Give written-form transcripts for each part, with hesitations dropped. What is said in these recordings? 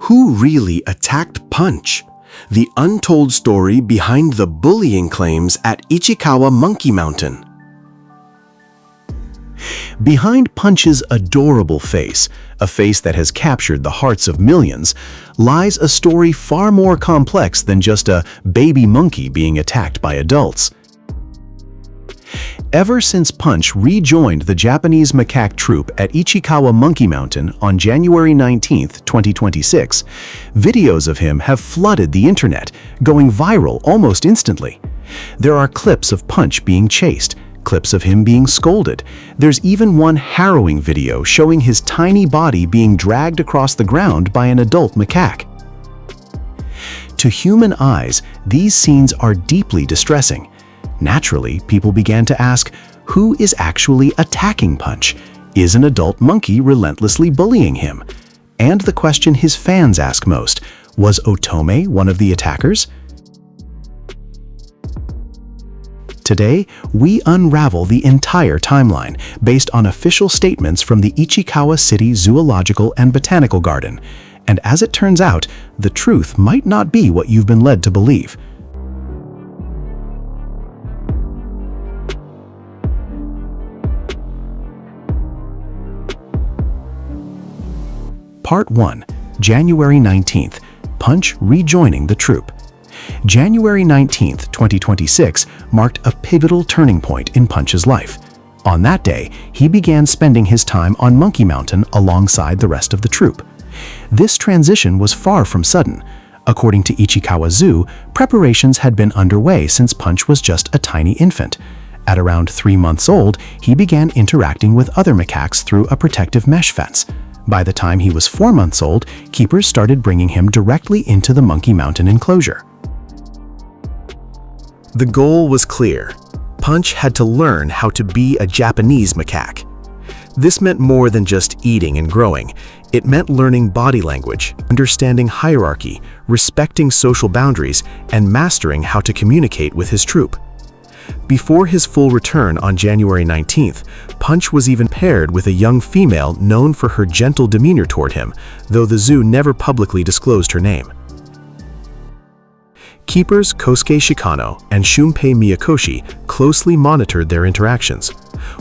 Who really attacked Punch? The untold story behind the bullying claims at Ichikawa Monkey Mountain. Behind Punch's adorable face, a face that has captured the hearts of millions, lies a story far more complex than just a baby monkey being attacked by adults. Ever since Punch rejoined the Japanese macaque troupe at Ichikawa Monkey Mountain on January 19, 2026, videos of him have flooded the internet, going viral almost instantly. There are clips of Punch being chased, clips of him being scolded. There's even one harrowing video showing his tiny body being dragged across the ground by an adult macaque. To human eyes, these scenes are deeply distressing. Naturally, people began to ask, who is actually attacking Punch? Is an adult monkey relentlessly bullying him? And the question his fans ask most, was Otome one of the attackers? Today, we unravel the entire timeline based on official statements from the Ichikawa City Zoological and Botanical Garden. And as it turns out, the truth might not be what you've been led to believe. Part 1. January 19th. Punch rejoining the troupe. January 19, 2026 marked a pivotal turning point in Punch's life. On that day, he began spending his time on Monkey Mountain alongside the rest of the troupe. This transition was far from sudden. According to Ichikawa Zoo, preparations had been underway since Punch was just a tiny infant. At around 3 months old, he began interacting with other macaques through a protective mesh fence. By the time he was 4 months old, keepers started bringing him directly into the Monkey Mountain enclosure. The goal was clear. Punch had to learn how to be a Japanese macaque. This meant more than just eating and growing. It meant learning body language, understanding hierarchy, respecting social boundaries, and mastering how to communicate with his troupe. Before his full return on January 19th, Punch was even paired with a young female known for her gentle demeanor toward him, though the zoo never publicly disclosed her name. Keepers Kosuke Shikano and Shunpei Miyakoshi closely monitored their interactions.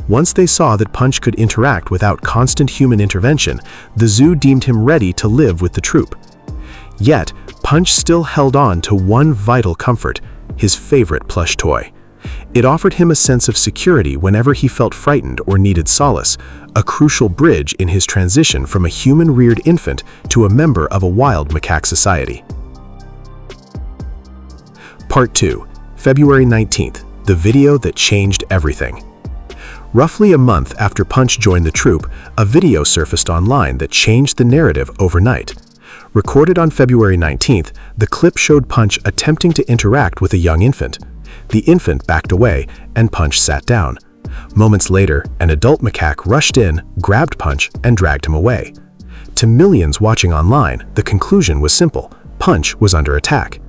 Once they saw that Punch could interact without constant human intervention, the zoo deemed him ready to live with the troupe. Yet, Punch still held on to one vital comfort, his favorite plush toy. It offered him a sense of security whenever he felt frightened or needed solace, a crucial bridge in his transition from a human-reared infant to a member of a wild macaque society. Part 2. February 19th, the video that changed everything. Roughly a month after Punch joined the troupe, a video surfaced online that changed the narrative overnight. Recorded on February 19th, the clip showed Punch attempting to interact with a young infant. The infant backed away, and Punch sat down. Moments later, an adult macaque rushed in, grabbed Punch, and dragged him away. To millions watching online, the conclusion was simple: Punch was under attack.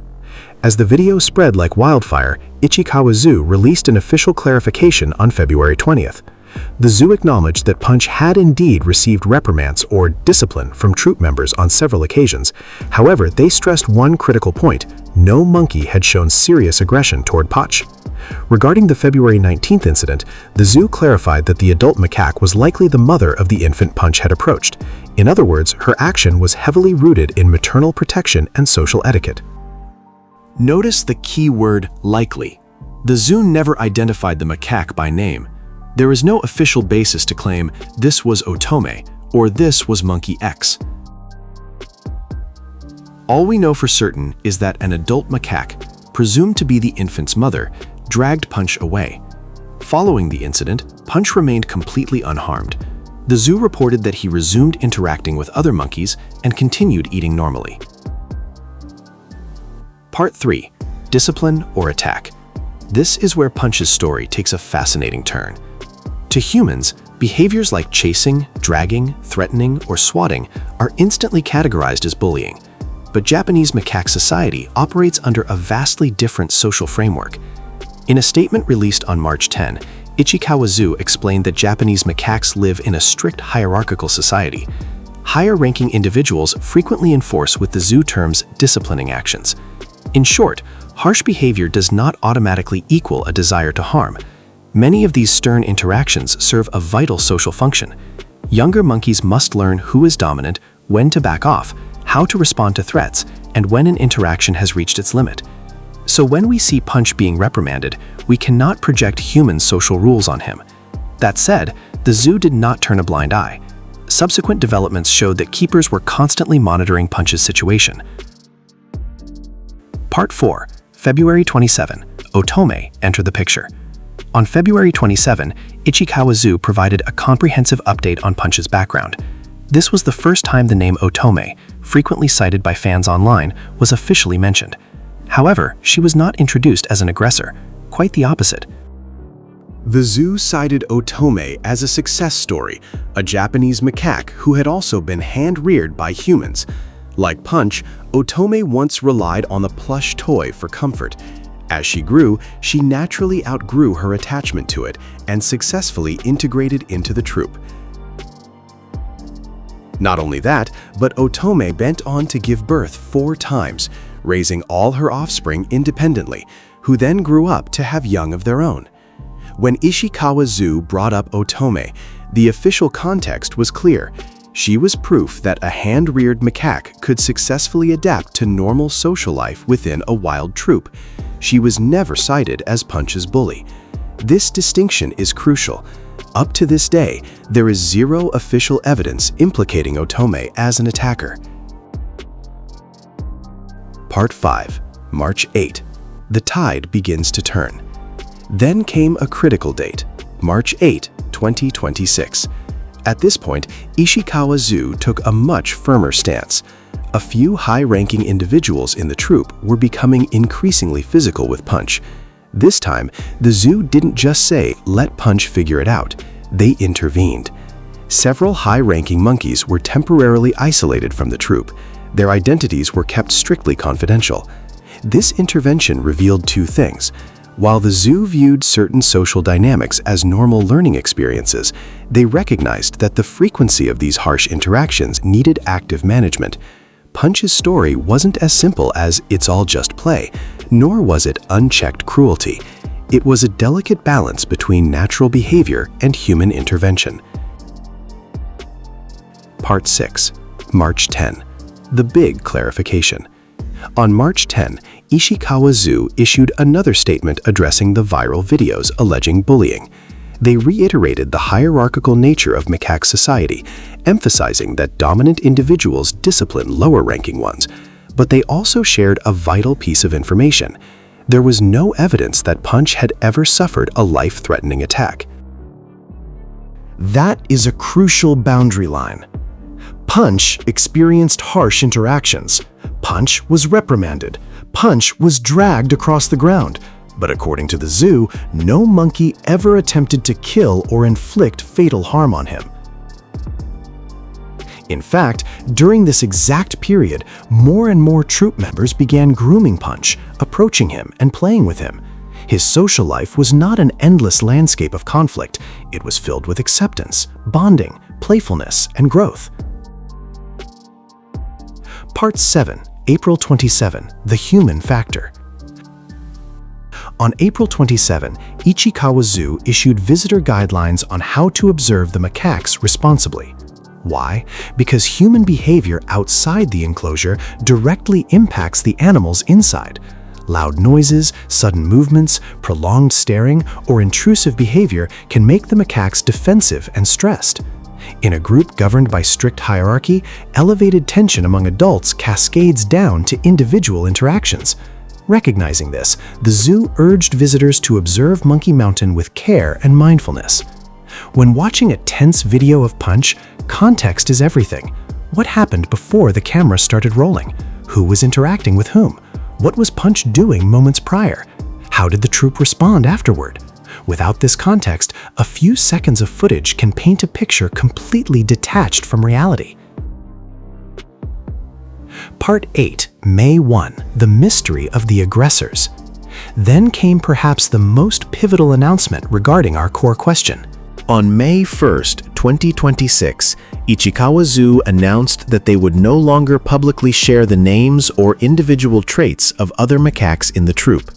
As the video spread like wildfire, Ichikawa Zoo released an official clarification on February 20th. The zoo acknowledged that Punch had indeed received reprimands or discipline from troupe members on several occasions. However, they stressed one critical point: no monkey had shown serious aggression toward Punch. Regarding the February 19th incident, the zoo clarified that the adult macaque was likely the mother of the infant Punch had approached. In other words, her action was heavily rooted in maternal protection and social etiquette. Notice the key word likely. The zoo never identified the macaque by name. There is no official basis to claim this was Otome or this was Monkey X. All we know for certain is that an adult macaque, presumed to be the infant's mother, dragged Punch away. Following the incident, Punch remained completely unharmed. The zoo reported that he resumed interacting with other monkeys and continued eating normally. Part 3. Discipline or attack. This is where Punch's story takes a fascinating turn. To humans, behaviors like chasing, dragging, threatening, or swatting are instantly categorized as bullying. But Japanese macaque society operates under a vastly different social framework. In a statement released on March 10, Ichikawa Zoo explained that Japanese macaques live in a strict hierarchical society. Higher-ranking individuals frequently enforce what the zoo terms disciplining actions. In short, harsh behavior does not automatically equal a desire to harm. Many of these stern interactions serve a vital social function. Younger monkeys must learn who is dominant, when to back off, how to respond to threats, and when an interaction has reached its limit. So when we see Punch being reprimanded, we cannot project human social rules on him. That said, the zoo did not turn a blind eye. Subsequent developments showed that keepers were constantly monitoring Punch's situation. Part 4, February 27, Otome entered the picture. On February 27, Ichikawa Zoo provided a comprehensive update on Punch's background. This was the first time the name Otome, frequently cited by fans online, was officially mentioned. However, she was not introduced as an aggressor, quite the opposite. The zoo cited Otome as a success story, a Japanese macaque who had also been hand-reared by humans. Like Punch, Otome once relied on the plush toy for comfort. As she grew, she naturally outgrew her attachment to it and successfully integrated into the troop. Not only that, but Otome went on to give birth 4 times, raising all her offspring independently, who then grew up to have young of their own. When Ishikawa Zoo brought up Otome, the official context was clear. She was proof that a hand-reared macaque could successfully adapt to normal social life within a wild troop. She was never cited as Punch's bully. This distinction is crucial. Up to this day, there is zero official evidence implicating Otome as an attacker. Part 5, March 8. The tide begins to turn. Then came a critical date, March 8, 2026. At this point, Ishikawa Zoo took a much firmer stance. A few high-ranking individuals in the troop were becoming increasingly physical with Punch. This time, the zoo didn't just say, "Let Punch figure it out." They intervened. Several high-ranking monkeys were temporarily isolated from the troop. Their identities were kept strictly confidential. This intervention revealed 2 things. While the zoo viewed certain social dynamics as normal learning experiences, they recognized that the frequency of these harsh interactions needed active management. Punch's story wasn't as simple as "it's all just play," nor was it unchecked cruelty. It was a delicate balance between natural behavior and human intervention. Part 6, March 10. The big clarification. On March 10, Ishikawa Zoo issued another statement addressing the viral videos alleging bullying. They reiterated the hierarchical nature of macaque society, emphasizing that dominant individuals discipline lower-ranking ones. But they also shared a vital piece of information. There was no evidence that Punch had ever suffered a life-threatening attack. That is a crucial boundary line. Punch experienced harsh interactions. Punch was reprimanded. Punch was dragged across the ground. But according to the zoo, no monkey ever attempted to kill or inflict fatal harm on him. In fact, during this exact period, more and more troop members began grooming Punch, approaching him and playing with him. His social life was not an endless landscape of conflict. It was filled with acceptance, bonding, playfulness, and growth. Part 7, April 27, The Human Factor. On April 27, Ichikawa Zoo issued visitor guidelines on how to observe the macaques responsibly. Why? Because human behavior outside the enclosure directly impacts the animals inside. Loud noises, sudden movements, prolonged staring, or intrusive behavior can make the macaques defensive and stressed. In a group governed by strict hierarchy, elevated tension among adults cascades down to individual interactions. Recognizing this, the zoo urged visitors to observe Monkey Mountain with care and mindfulness. When watching a tense video of Punch, context is everything. What happened before the camera started rolling? Who was interacting with whom? What was Punch doing moments prior? How did the troop respond afterward? Without this context, a few seconds of footage can paint a picture completely detached from reality. Part 8, May 1, The Mystery of the Aggressors. Then came perhaps the most pivotal announcement regarding our core question. On May 1, 2026, Ichikawa Zoo announced that they would no longer publicly share the names or individual traits of other macaques in the troupe.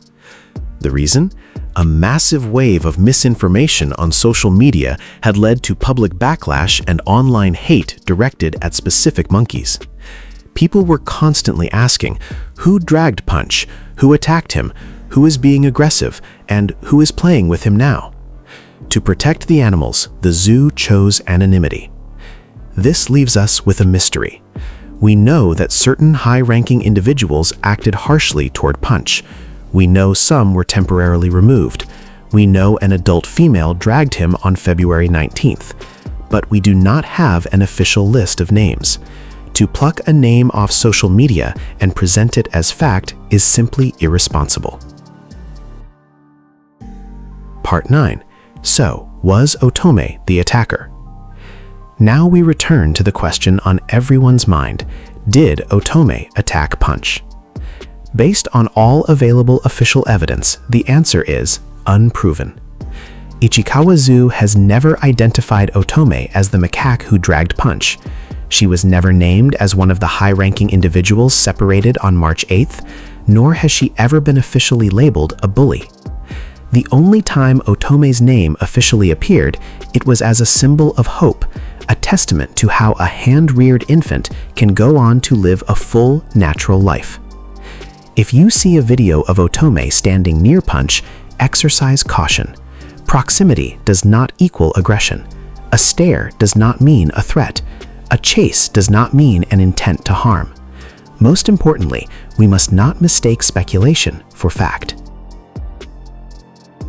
The reason? A massive wave of misinformation on social media had led to public backlash and online hate directed at specific monkeys. People were constantly asking, who dragged Punch, who attacked him, who is being aggressive, and who is playing with him now? To protect the animals, the zoo chose anonymity. This leaves us with a mystery. We know that certain high-ranking individuals acted harshly toward Punch. We know some were temporarily removed. We know an adult female dragged him on February 19th. But we do not have an official list of names. To pluck a name off social media and present it as fact is simply irresponsible. Part 9. So, was Otome the attacker? Now we return to the question on everyone's mind: did Otome attack Punch? Based on all available official evidence, the answer is unproven. Ichikawa Zoo has never identified Otome as the macaque who dragged Punch. She was never named as one of the high-ranking individuals separated on March 8th, nor has she ever been officially labeled a bully. The only time Otome's name officially appeared, it was as a symbol of hope, a testament to how a hand-reared infant can go on to live a full, natural life. If you see a video of Otome standing near Punch, exercise caution. Proximity does not equal aggression. A stare does not mean a threat. A chase does not mean an intent to harm. Most importantly, we must not mistake speculation for fact.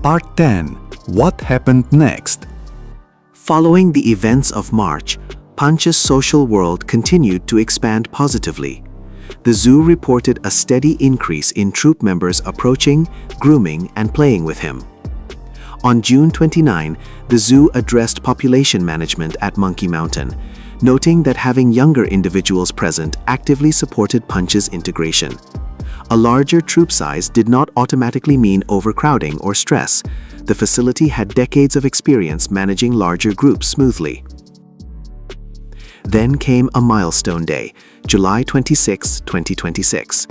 Part 10. What happened next? Following the events of March, Punch's social world continued to expand positively. The zoo reported a steady increase in troupe members approaching, grooming, and playing with him. On June 29, the zoo addressed population management at Monkey Mountain, noting that having younger individuals present actively supported Punch's integration. A larger troupe size did not automatically mean overcrowding or stress. The facility had decades of experience managing larger groups smoothly. Then came a milestone day, July 26, 2026.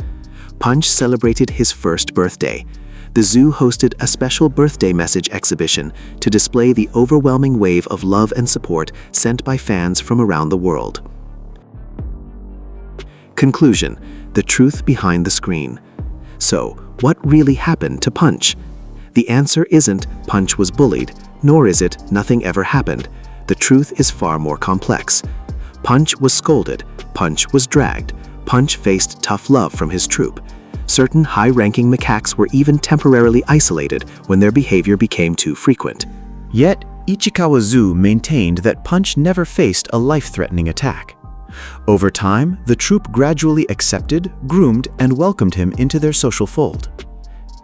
Punch celebrated his first birthday. The zoo hosted a special birthday message exhibition to display the overwhelming wave of love and support sent by fans from around the world. Conclusion: the truth behind the screen. So, what really happened to Punch? The answer isn't Punch was bullied, nor is it nothing ever happened. The truth is far more complex. Punch was scolded, Punch was dragged, Punch faced tough love from his troupe. Certain high-ranking macaques were even temporarily isolated when their behavior became too frequent. Yet, Ichikawa Zoo maintained that Punch never faced a life-threatening attack. Over time, the troupe gradually accepted, groomed, and welcomed him into their social fold.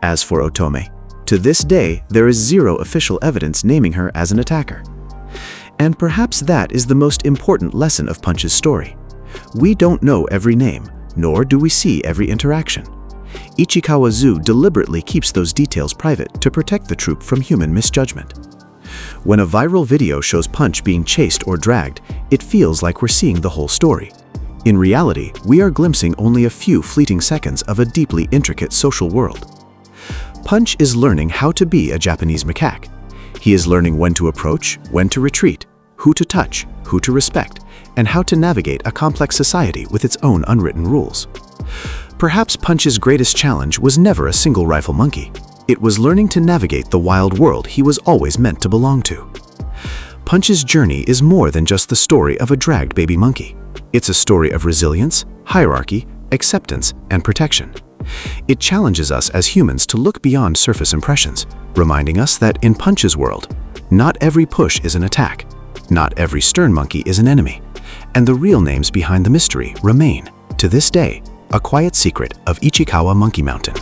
As for Otome, to this day, there is zero official evidence naming her as an attacker. And perhaps that is the most important lesson of Punch's story. We don't know every name, nor do we see every interaction. Ichikawa Zoo deliberately keeps those details private to protect the troupe from human misjudgment. When a viral video shows Punch being chased or dragged, it feels like we're seeing the whole story. In reality, we are glimpsing only a few fleeting seconds of a deeply intricate social world. Punch is learning how to be a Japanese macaque. He is learning when to approach, when to retreat, who to touch, who to respect, and how to navigate a complex society with its own unwritten rules. Perhaps Punch's greatest challenge was never a single rifle monkey. It was learning to navigate the wild world he was always meant to belong to. Punch's journey is more than just the story of a dragged baby monkey. It's a story of resilience, hierarchy, acceptance, and protection. It challenges us as humans to look beyond surface impressions, reminding us that in Punch's world, not every push is an attack, not every stern monkey is an enemy, and the real names behind the mystery remain, to this day, a quiet secret of Ichikawa Monkey Mountain.